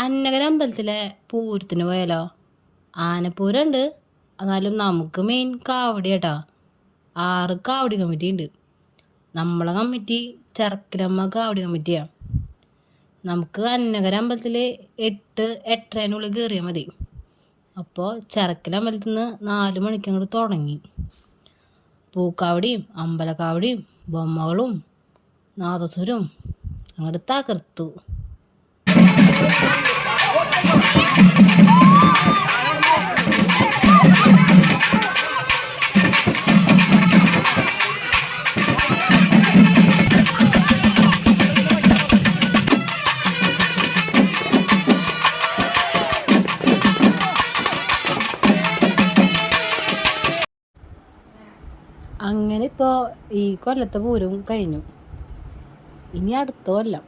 അന്നകര അമ്പലത്തിലെ പൂരത്തിന് പോയാലോ? ആനപ്പൂരമുണ്ട്, എന്നാലും നമുക്ക് മെയിൻ കാവടി കേട്ടാ. 6 കാവടി കമ്മിറ്റി ഉണ്ട്. നമ്മളെ കമ്മിറ്റി ചെർക്കലമ്മ കാവടി കമ്മിറ്റിയാണ്. നമുക്ക് അന്നകര അമ്പലത്തിൽ 8-8:30 കയറിയാൽ മതി. അപ്പോൾ ചെർക്കല അമ്പലത്തിൽ നിന്ന് 4 മണിക്ക് അങ്ങോട്ട് തുടങ്ങി. പൂക്കാവടിയും അമ്പലക്കാവടിയും ബൊമ്മകളും നാദസ്വരും അങ്ങോട്ട് തകർത്തു. അങ്ങനെ ഇപ്പോൾ ഈ കൊല്ലത്തെ പൂരം കഴിഞ്ഞു. ഇനി അടുത്ത കൊല്ലം